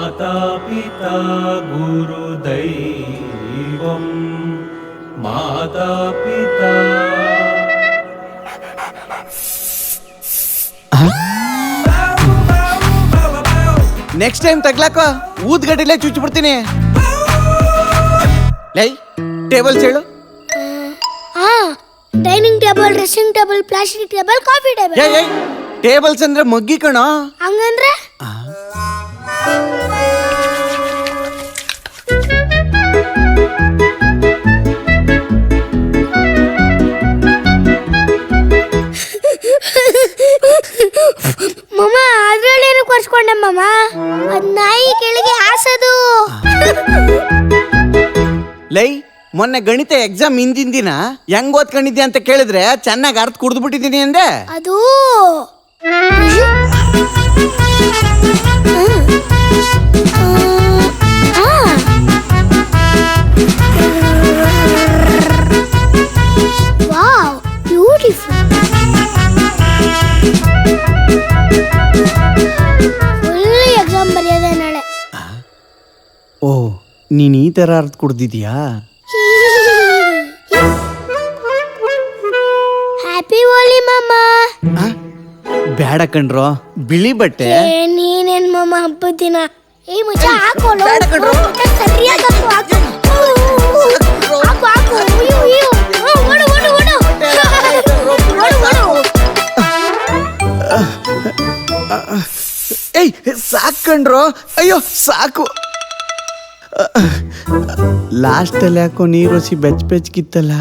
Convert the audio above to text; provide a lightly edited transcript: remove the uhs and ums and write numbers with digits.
ಮಾತಾ ಪಿತಾ ಗುರು ದೈವಂ ಮಾತಾ ಪಿತಾ. Next time ತಗ್ಲಾಕೋ ಊದ್ಗಡ್ಡಿಲೆ ಚುಚ್ಚಿ ಬಿಡ್ತೀನಿ. ಲೈ ಟೇಬಲ್ಸ್ ಹೇಳು. Dining table, dressing table, plastic table, coffee table. Tables ಅಂದ್ರೆ ಮಗ್ಗಿ ಕಣೋ. ಹಂಗಂದ್ರೆ ಮಮ್ಮ ಅದ್ರಲ್ಲೇನು ಕೊರ್ಸ್ಕೊಂಡೆ ಮಮ್ಮ, ಅದ್ ನಾಯಿ ಕೆಳಗೆ ಹಾಸದು. ಲೈ ಮೊನ್ನೆ ಗಣಿತ ಎಕ್ಸಾಮ್ ಹಿಂದಿನ ದಿನ ಹೆಂಗ್ ಓದ್ಕೊಂಡಿದ್ದೆ ಅಂತ ಕೇಳಿದ್ರೆ ಚೆನ್ನಾಗಿ ಅರ್ಥ ಕುಡ್ದು ಬಿಟ್ಟಿದ್ದೀನಿ ಅಂದೆ. ಅದು ವಾವ್ ಬ್ಯೂಟಿಫುಲ್. ಒಳ್ಳೆ ಎಕ್ಸಾಮ್ ಬರೆಯೋದೆ ನಾಳೆ. ಓ ನೀನ್ ಈ ತರ ಅರ್ಥ ಕುಡ್ದಿದ್ಯಾ? ಹ್ಯಾಪಿ ಹೋಲಿ ಮಾಮ. ಬೇಡ ಕಣ್ರೋ, ಬಿಳಿ ಬಟ್ಟೆ. ನೀನೇನ್ ಮಾಮ ಹಬ್ಬದ ದಿನ ಈ ಮುಚ್ಚ ಹಾಕೋಳು. ಬೇಡ ಕಣ್ರೋ. ಸರಿಯಾಗಿ ಹಾಕು, ಹಾಕು. ಹಾಕು, ಹಾಕು. ಅಯ್ಯೋ, ಅಯ್ಯೋ. ಓಡು, ಓಡು, ಓಡು. ಓಡು, ಓಡು. ಏಯ್ ಸಾಕು ಕಣ್ರೋ, ಅಯ್ಯೋ ಸಾಕು. ಲಾಸ್ಟ್ ಅಲ್ಲಿ ಯಾಕೋ ನೀರೋಸಿ ಬೆಚ್ಚಗಿತ್ತಲ್ಲ.